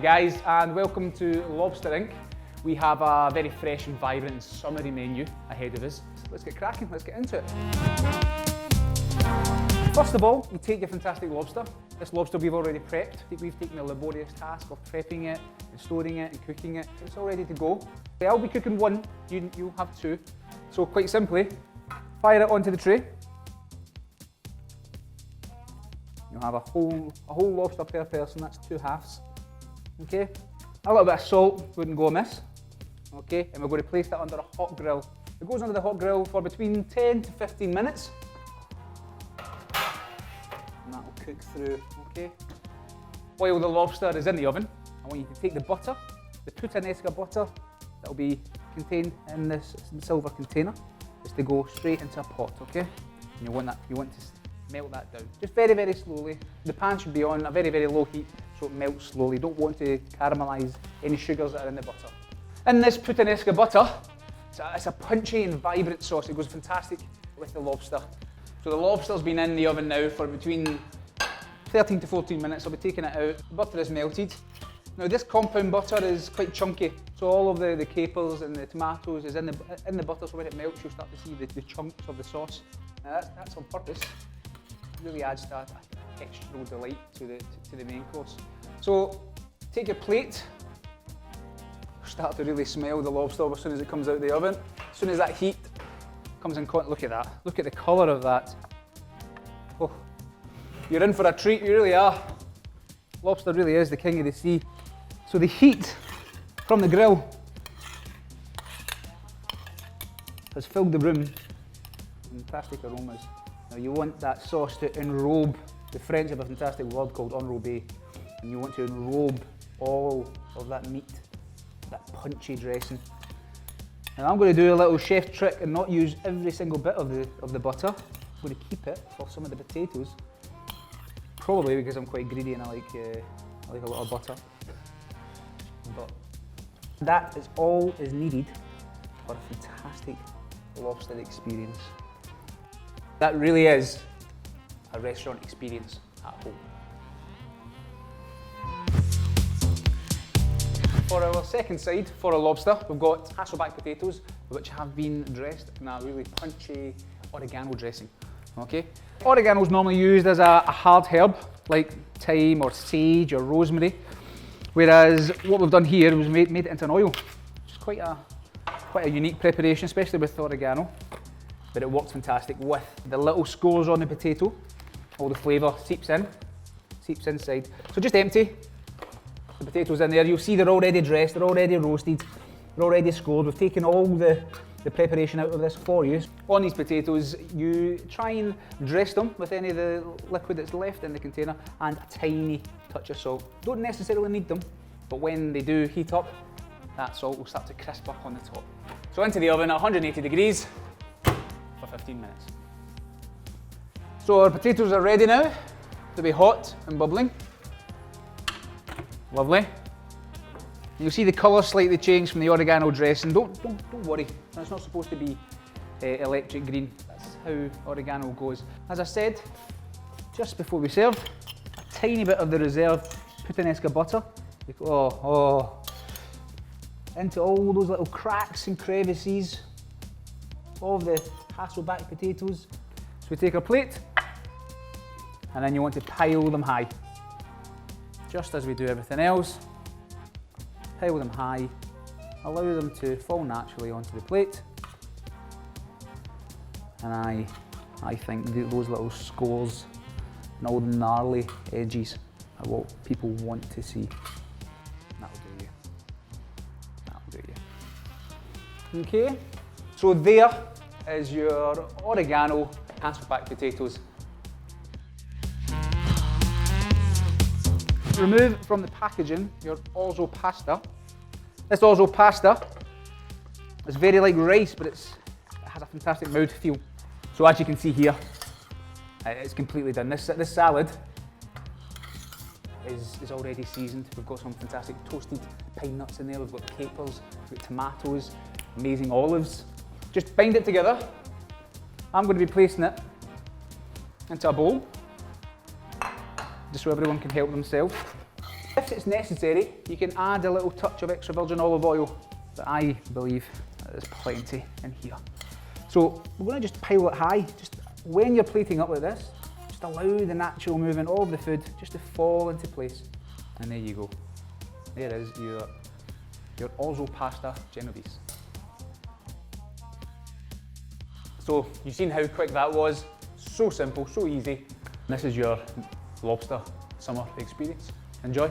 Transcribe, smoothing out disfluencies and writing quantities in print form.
guys, and welcome to Lobster Inc. We have a very fresh and vibrant summery menu ahead of us. Let's get cracking, let's get into it. First of all, you take your fantastic lobster. This lobster we've already prepped. We've taken the laborious task of prepping it and storing it and cooking it. It's all ready to go. I'll be cooking one, you'll have two. So quite simply, fire it onto the tray. You'll have a whole lobster per person, that's 2 halves. Okay, a little bit of salt wouldn't go amiss. Okay, and we're going to place that under a hot grill. It goes under the hot grill for between 10 to 15 minutes. And that will cook through, okay? While the lobster is in the oven, I want you to take the butter, the puttanesca butter, that will be contained in this silver container, just to go straight into a pot, okay? And you want to melt that down. Just very, very slowly. The pan should be on a very, very low heat so it melts slowly. Don't want to caramelise any sugars that are in the butter. In this puttanesca butter, it's a punchy and vibrant sauce. It goes fantastic with the lobster. So the lobster's been in the oven now for between 13 to 14 minutes. I'll be taking it out. The butter is melted. Now this compound butter is quite chunky, so all of the capers and the tomatoes is in the butter, so when it melts you'll start to see the chunks of the sauce. Now that's on purpose. Really adds that textural delight to the main course. So take your plate, start to really smell the lobster as soon as it comes out of the oven. As soon as that heat comes in contact, look at that, look at the colour of that. Oh, you're in for a treat, you really are. Lobster really is the king of the sea. So the heat from the grill has filled the room with fantastic aromas. Now you want that sauce to enrobe. The French have a fantastic word called enrober, and you want to enrobe all of that meat, that punchy dressing. Now I'm going to do a little chef trick and not use every single bit of the butter. I'm going to keep it for some of the potatoes, probably because I'm quite greedy and I like a lot of butter. But that is all is needed for a fantastic lobster experience. That really is a restaurant experience at home. For our second side, for our lobster, we've got Hasselback potatoes, which have been dressed in a really punchy oregano dressing. Okay? Oregano is normally used as a hard herb, like thyme or sage or rosemary, whereas what we've done here was made it into an oil, which is quite a unique preparation, especially with oregano. But it works fantastic with the little scores on the potato. All the flavour seeps inside. So just empty the potatoes in there. You'll see they're already dressed, they're already roasted, they're already scored. We've taken all the preparation out of this for you. On these potatoes, you try and dress them with any of the liquid that's left in the container and a tiny touch of salt. Don't necessarily need them, but when they do heat up, that salt will start to crisp up on the top. So into the oven at 180 degrees. For 15 minutes. So our potatoes are ready now to be hot and bubbling. Lovely. You'll see the colour slightly change from the oregano dressing. Don't worry, it's not supposed to be electric green. That's how oregano goes. As I said, just before we serve, a tiny bit of the reserved puttanesca butter. Into all those little cracks and crevices of the Hasselback potatoes. So we take our plate and then you want to pile them high. Just as we do everything else, pile them high, allow them to fall naturally onto the plate. And I think those little scores and all the gnarly edges are what people want to see. That'll do you. That'll do you. Okay, so there is your oregano Hasselback potatoes. Remove from the packaging your Orzo pasta. This Orzo pasta is very like rice, but it has a fantastic mouthfeel. So as you can see here, it's completely done. This salad is already seasoned. We've got some fantastic toasted pine nuts in there. We've got capers, we've got tomatoes, amazing olives. Just bind it together. I'm going to be placing it into a bowl, just so everyone can help themselves. If it's necessary, you can add a little touch of extra virgin olive oil, but I believe there's plenty in here. So we're going to just pile it high. Just when you're plating up like this, just allow the natural movement of the food just to fall into place. And there you go. There is your Orzo pasta Genovese. So you've seen how quick that was. So simple, so easy. This is your lobster summer experience. Enjoy.